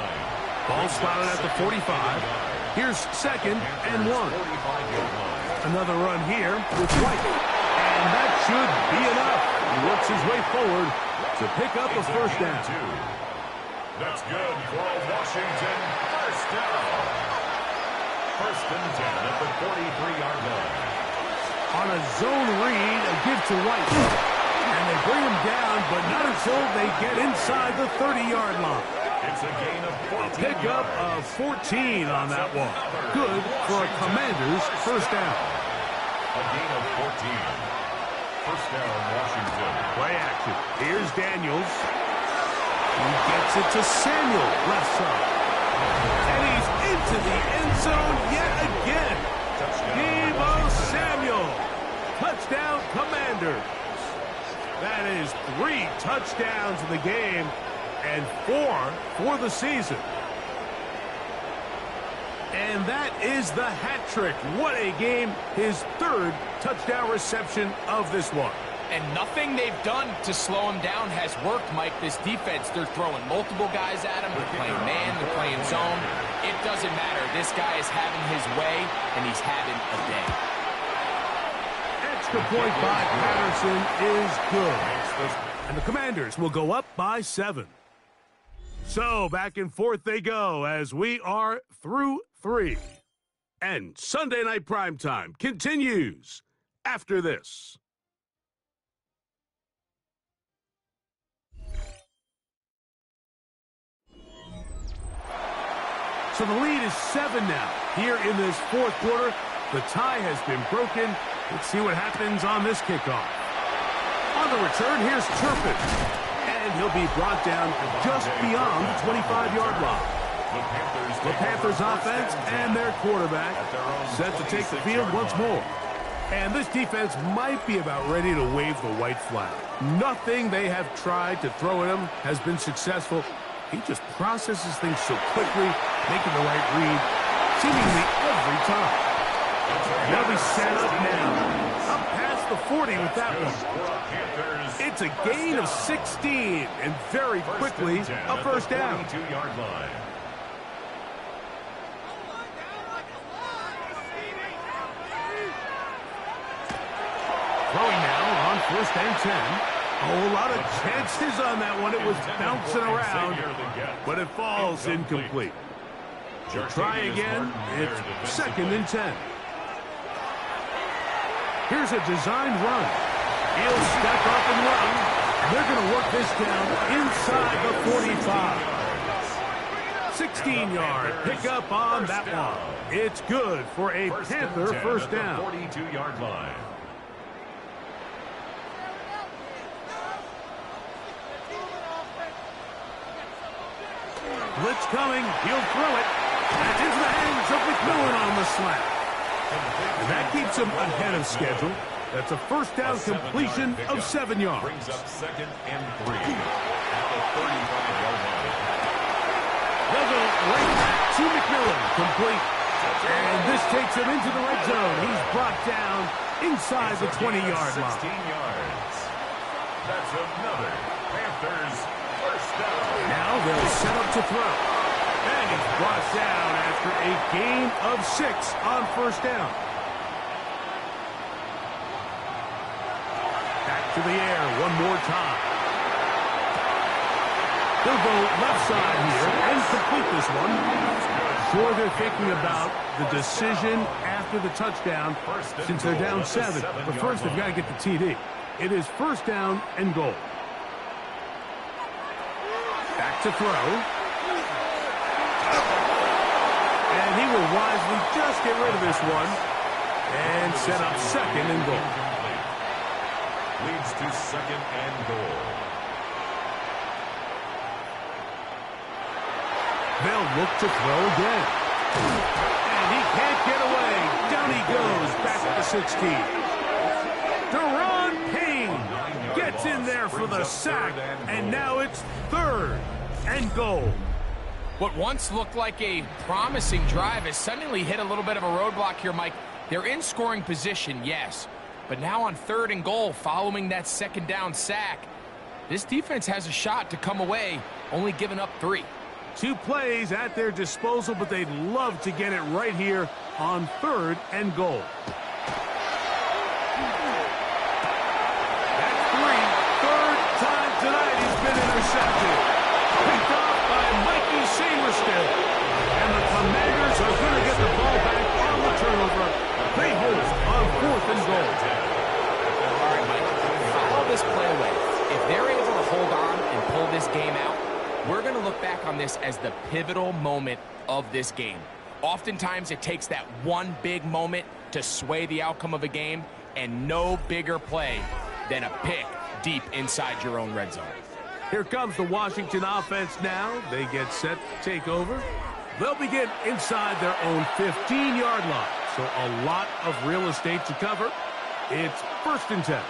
Ball spotted at the 45. Here's second and 1. Another run here with White. And that should be enough. He works his way forward to pick up a first down. That's good for a Washington first down. First and 10 at the 43-yard line. On a zone read, a give to White. And they bring him down, but not until they get inside the 30-yard line. It's a gain of 14 Pickup of 14 on that one. Good for a Commanders first down. A gain of 14. First down, Washington. Play action. Here's Daniels. He gets it to Samuel, left side. And he's into the end zone yet again. Deebo Samuel. Touchdown, Commanders. That is 3 touchdowns in the game and 4 for the season. And that is the hat trick. What a game. His 3rd touchdown reception of this one. And nothing they've done to slow him down has worked, Mike. This defense, they're throwing multiple guys at him. They're playing man, they're playing zone. It doesn't matter. This guy is having his way, and he's having a day. Extra point by Patterson is good. And the Commanders will go up by 7. So back and forth they go as we are through 3. And Sunday Night Primetime continues after this. So the lead is 7 now. Here in this 4th quarter, the tie has been broken. Let's see what happens on this kickoff. On the return, here's Turpin. And he'll be brought down just beyond the 25-yard line. The Panthers offense and their quarterback set to take the field once more. And this defense might be about ready to wave the white flag. Nothing they have tried to throw at him has been successful. He just processes things so quickly, making the right read seemingly every time. They'll be set up now. Up past the 40 with that one. It's a gain of 16, and very quickly a first down. 22-yard line. Throwing now on 1st and 10. A whole lot of chances on that one. It was bouncing around, but it falls incomplete. They'll try again. It's 2nd and 10. Here's a designed run. He'll step up and run. They're going to work this down inside the 45. 16-yard pickup on that one. It's good for a Panther first down. 42-yard line. Blitz coming. He'll throw it. That's into the hands of McMillan on the slant. And that keeps him ahead of schedule. That's a first down completion of 7 yards. Brings up 2nd and 3 at the 35-yard line. They'll go right back to McMillan. Complete. And this takes him into the red zone. He's brought down inside the 20-yard line. 16 yards. That's another Panthers first down. Now they'll set up to throw. And he's brought down after a gain of 6 on first down. Back to the air one more time. He'll go left side here and complete this one. Sure, they're thinking about the decision after the touchdown since they're down 7. But first, they've got to get the TD. It is first down and goal. Back to throw. And he will wisely just get rid of this one and set up 2nd and goal. Leads to 2nd and goal. They'll look to throw again. And he can't get away. Down he goes back at the 16. Deron Payne gets in there for the sack. And now it's 3rd and goal. What once looked like a promising drive has suddenly hit a little bit of a roadblock here, Mike. They're in scoring position, yes. But now on 3rd and goal, following that 2nd down sack, this defense has a shot to come away, only giving up 3. 2 plays at their disposal, but they'd love to get it right here on 3rd and goal. That's 3. 3rd time tonight he's been intercepted. Picked off by Mikey Samerstill. And the Commanders are going to get the ball back this game out, we're going to look back on this as the pivotal moment of this game. Oftentimes, it takes that one big moment to sway the outcome of a game, and no bigger play than a pick deep inside your own red zone. Here comes the Washington offense now. They get set to take over. They'll begin inside their own 15-yard line. So a lot of real estate to cover. It's 1st and 10.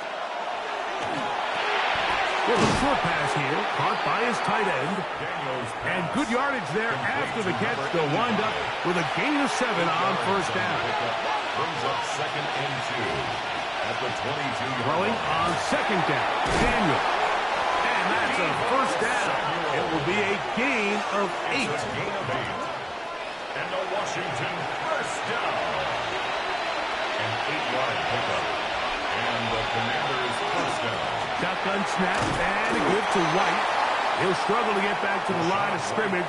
With a short pass here, caught by his tight end. And good yardage there after the catch. They'll wind up with a gain of 7 on 1st down. Brings up 2nd and 2 at the 22. Throwing on 2nd down. Daniel. And that's a 1st down. It will be a gain of 8. And the Washington 1st down. An 8-yard pickup. And the Commanders 1st down. Shotgun snap and a give to White. He'll struggle to get back to the line of scrimmage.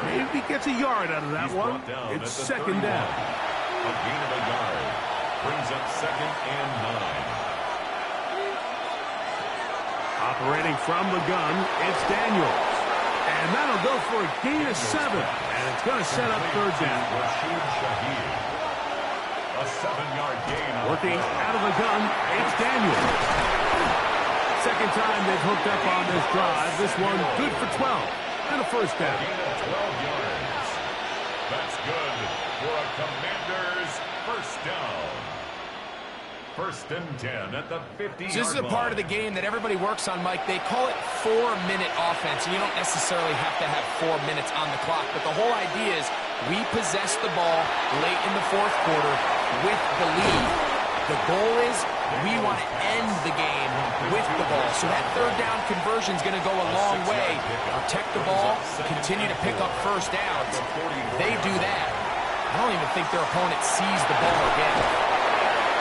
Maybe gets a yard out of that one. It's 2nd down. A gain of a yard. Brings up 2nd and 9. Operating from the gun, it's Daniels. And that'll go for a gain of 7. And it's going to set up 3rd down. A 7-yard gain. Working out of the gun, it's Daniels. Second time they've hooked up on this drive. This one good for 12 and a 1st down. Gain of 12 yards. That's good for a Commanders 1st down. 1st and 10 at the 50-yard line. So this is a part of the game that everybody works on, Mike. They call it 4-minute offense, and you don't necessarily have to have 4 minutes on the clock. But the whole idea is we possess the ball late in the 4th quarter with the lead. The goal is we want to end the game with the ball. So that 3rd down conversion is going to go a long way. Protect the ball, continue to pick up 1st downs. They do that. I don't even think their opponent sees the ball again.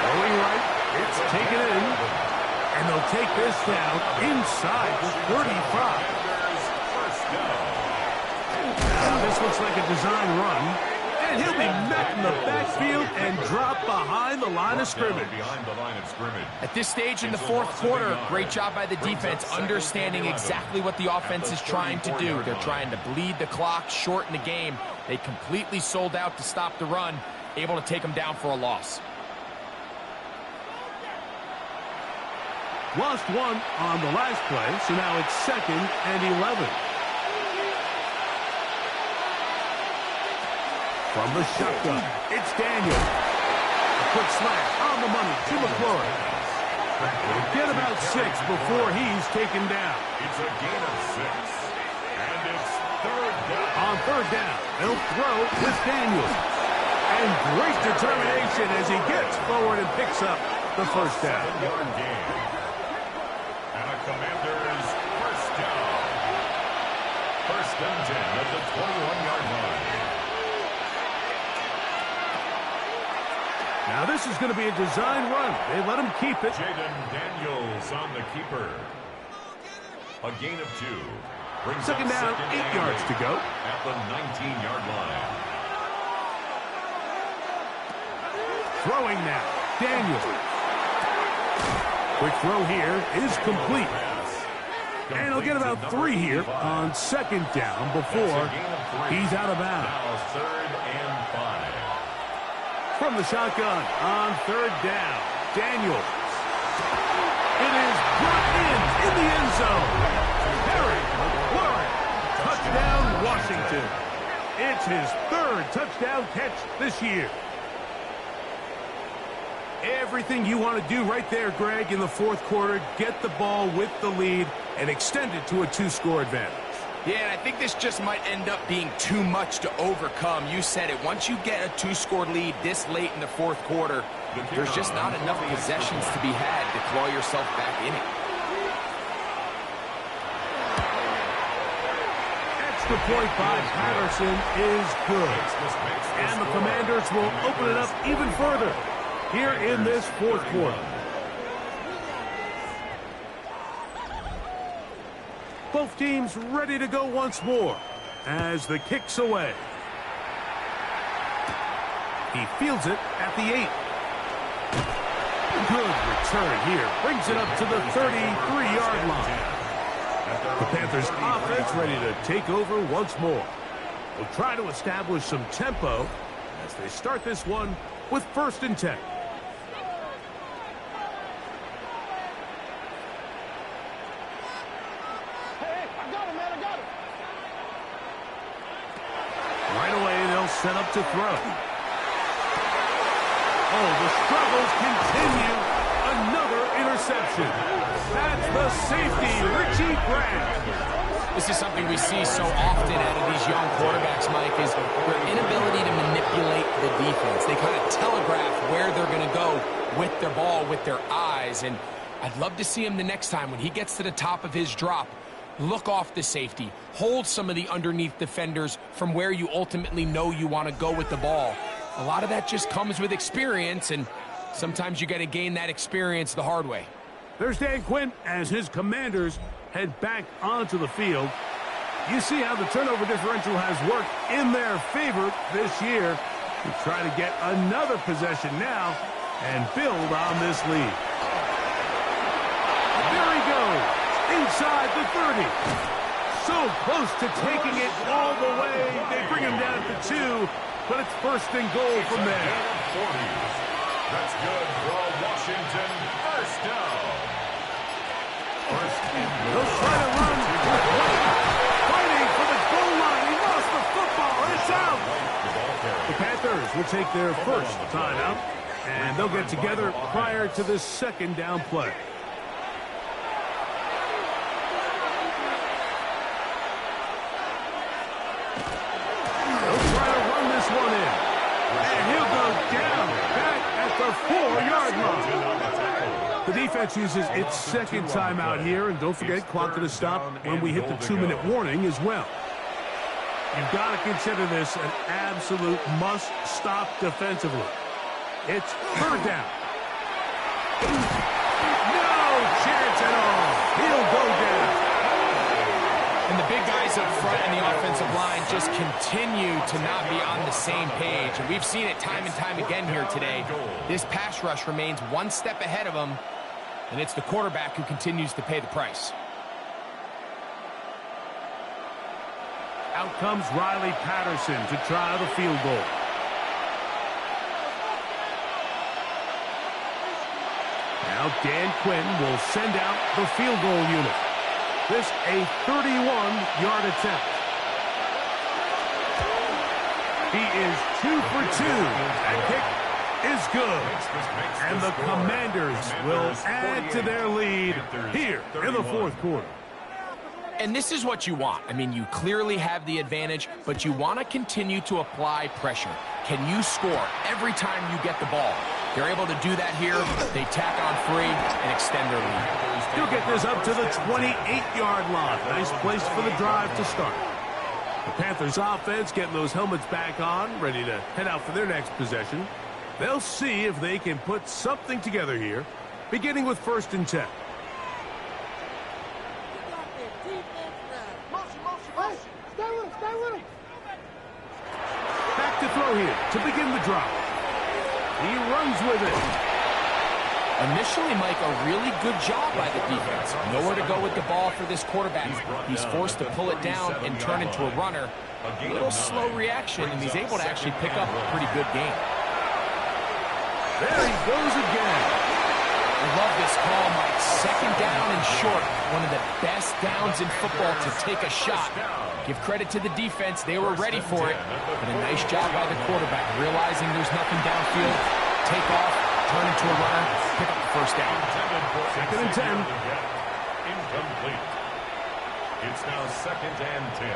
Going right, it's taken in. And they'll take this down inside the 35. Now this looks like a design run. And he'll be met in the backfield and dropped behind the line of scrimmage. At this stage in the 4th quarter, great job by the defense, understanding exactly what the offense is trying to do. They're trying to bleed the clock, shorten the game. They completely sold out to stop the run, able to take them down for a loss. Lost 1 on the last play, so now it's 2nd and 11. From the shotgun, it's Daniel. A quick slant on the money to McClory. He'll get about 6 before he's taken down. It's a gain of 6. And it's 3rd down. On 3rd down, he'll throw with Daniel. And great determination as he gets forward and picks up the 1st down. 7-yard gain. And a Commanders 1st down. 1st and 10 at the 21-yard line. Now this is going to be a design run. They let him keep it. Jaden Daniels on the keeper. A gain of 2. Brings 2nd down, 8 yards to go. At the 19-yard line. Throwing now, Daniels. Quick throw here is complete. And he'll get about 3 here on 2nd down before he's out of bounds. Now 3rd and 5. From the shotgun on 3rd down, Daniels. It is brought in the end zone. Harry McLaurin, touchdown Washington. It's his 3rd touchdown catch this year. Everything you want to do right there, Greg, in the 4th quarter, get the ball with the lead and extend it to a 2-score advantage. Yeah, and I think this just might end up being too much to overcome. You said it. Once you get a 2-score lead this late in the 4th quarter, there's just not enough possessions to be had to claw yourself back in it. Extra point by Patterson is good. And the Commanders will open it up even further here in this 4th quarter. Both teams ready to go once more as the kick's away. He fields it at the 8. Good return here. Brings it up to the 33-yard line. The Panthers offense ready to take over once more. They'll try to establish some tempo as they start this one with 1st and 10. Right away, they'll set up to throw. Oh, the struggles continue. Another interception. That's the safety, Richie Grant. This is something we see so often out of these young quarterbacks, Mike, is their inability to manipulate the defense. They kind of telegraph where they're going to go with their ball, with their eyes. And I'd love to see him the next time when he gets to the top of his drop. Look off the safety. Hold some of the underneath defenders from where you ultimately know you want to go with the ball. A lot of that just comes with experience, and sometimes you got to gain that experience the hard way. There's Dan Quinn as his Commanders head back onto the field. You see how the turnover differential has worked in their favor this year. They try to get another possession now and build on this lead. There he goes, inside the 30. So close to taking it all the way. They bring him down to 2, but it's 1st and goal from there. That's good for a Washington 1st down. 1st and goal. They'll try to run. Fighting for the goal line. He lost the football. It's out. The Panthers will take their 1st timeout, and they'll get together prior to this 2nd down play. They'll try to run this one in. And he'll go down back at the 4-yard line. The defense uses its 2nd timeout here, and don't forget, clock going to stop when we hit the 2-minute warning as well. You've got to consider this an absolute must-stop defensively. It's 3rd down. No chance at all. He'll go down. And the big guys up front in the offensive line just continue to not be on the same page. And we've seen it time and time again here today. This pass rush remains one step ahead of them, and it's the quarterback who continues to pay the price. Out comes Riley Patterson to try the field goal. Now Dan Quinn will send out the field goal unit. This a 31-yard attempt. He is 2 for 2. That kick is good. And the Commanders will add to their lead here in the 4th quarter. And this is what you want. I mean, you clearly have the advantage, but you want to continue to apply pressure. Can you score every time you get the ball? They're able to do that here. They tack on 3 and extend their lead. He'll get this up to the 28-yard line. Nice place for the drive to start. The Panthers offense getting those helmets back on, ready to head out for their next possession. They'll see if they can put something together here, beginning with 1st and 10. Back to throw here to begin the drive. He runs with it. Initially, Mike, a really good job by the defense. Nowhere to go with the ball for this quarterback. He's forced to pull it down and turn into a runner. A little slow reaction, and he's able to actually pick up a pretty good game. There he goes again. I love this call, Mike. 2nd down and short. One of the best downs in football to take a shot. Give credit to the defense. They were ready for it. But a nice job by the quarterback, realizing there's nothing downfield. Take off, turn into a runner, pick up the 1st down. 2nd and 10. Incomplete. It's now 2nd and 10.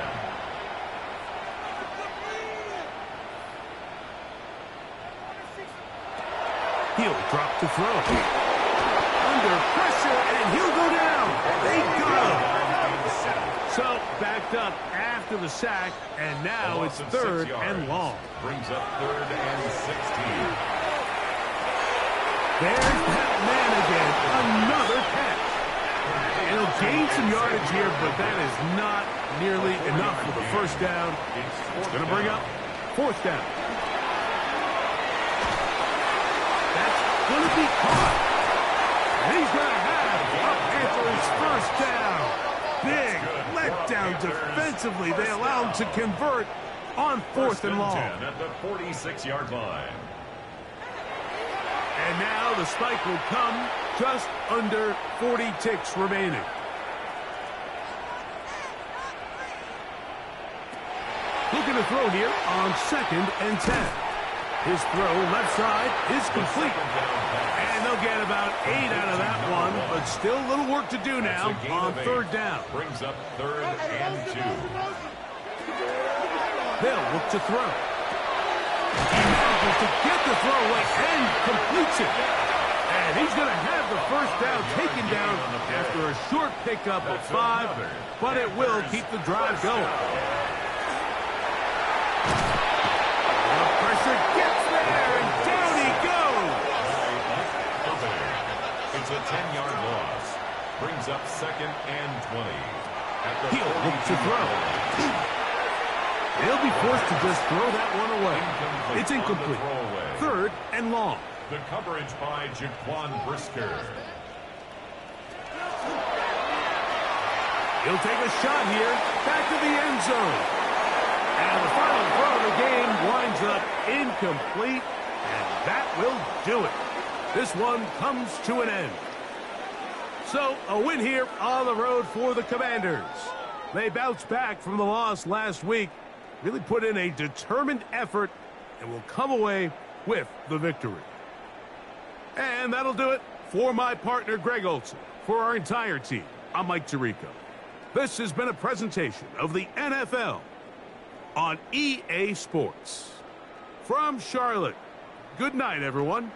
He'll drop to throw. Under pressure, and he'll go down. They got him. So, backed up after the sack, and now it's 3rd and long. Brings up 3rd and 16. There's that man again. Another catch. It'll gain some yardage here, but that is not nearly enough for the 1st down. It's going to bring up 4th down. That's going to be caught. And he's going to have a Panthers 1st down. Big breakdown defensively. They allow him to convert on 4th and long. 10 at the 46-yard line. And now the spike will come just under 40 ticks remaining. Looking to throw here on 2nd and 10. His throw left side is complete. And they'll get about 8 out of that one, but still a little work to do now on 3rd down. Brings up 3rd and 2. They'll look to throw. He manages to get the throw away and completes it. And he's going to have the 1st down taken down after a short pickup of 5, but it will keep the drive going. The pressure gets there, and down he goes. It's a 10-yard loss. Brings up 2nd and 20. He'll look to throw. They'll be forced to just throw that one away. It's incomplete. 3rd and long. The coverage by Jaquan Brisker. He'll take a shot here. Back to the end zone. And the final throw of the game winds up incomplete. And that will do it. This one comes to an end. So, a win here on the road for the Commanders. They bounced back from the loss last week, really put in a determined effort, and will come away with the victory. And that'll do it for my partner, Greg Olson. For our entire team, I'm Mike Tirico. This has been a presentation of the NFL on EA Sports. From Charlotte, good night, everyone.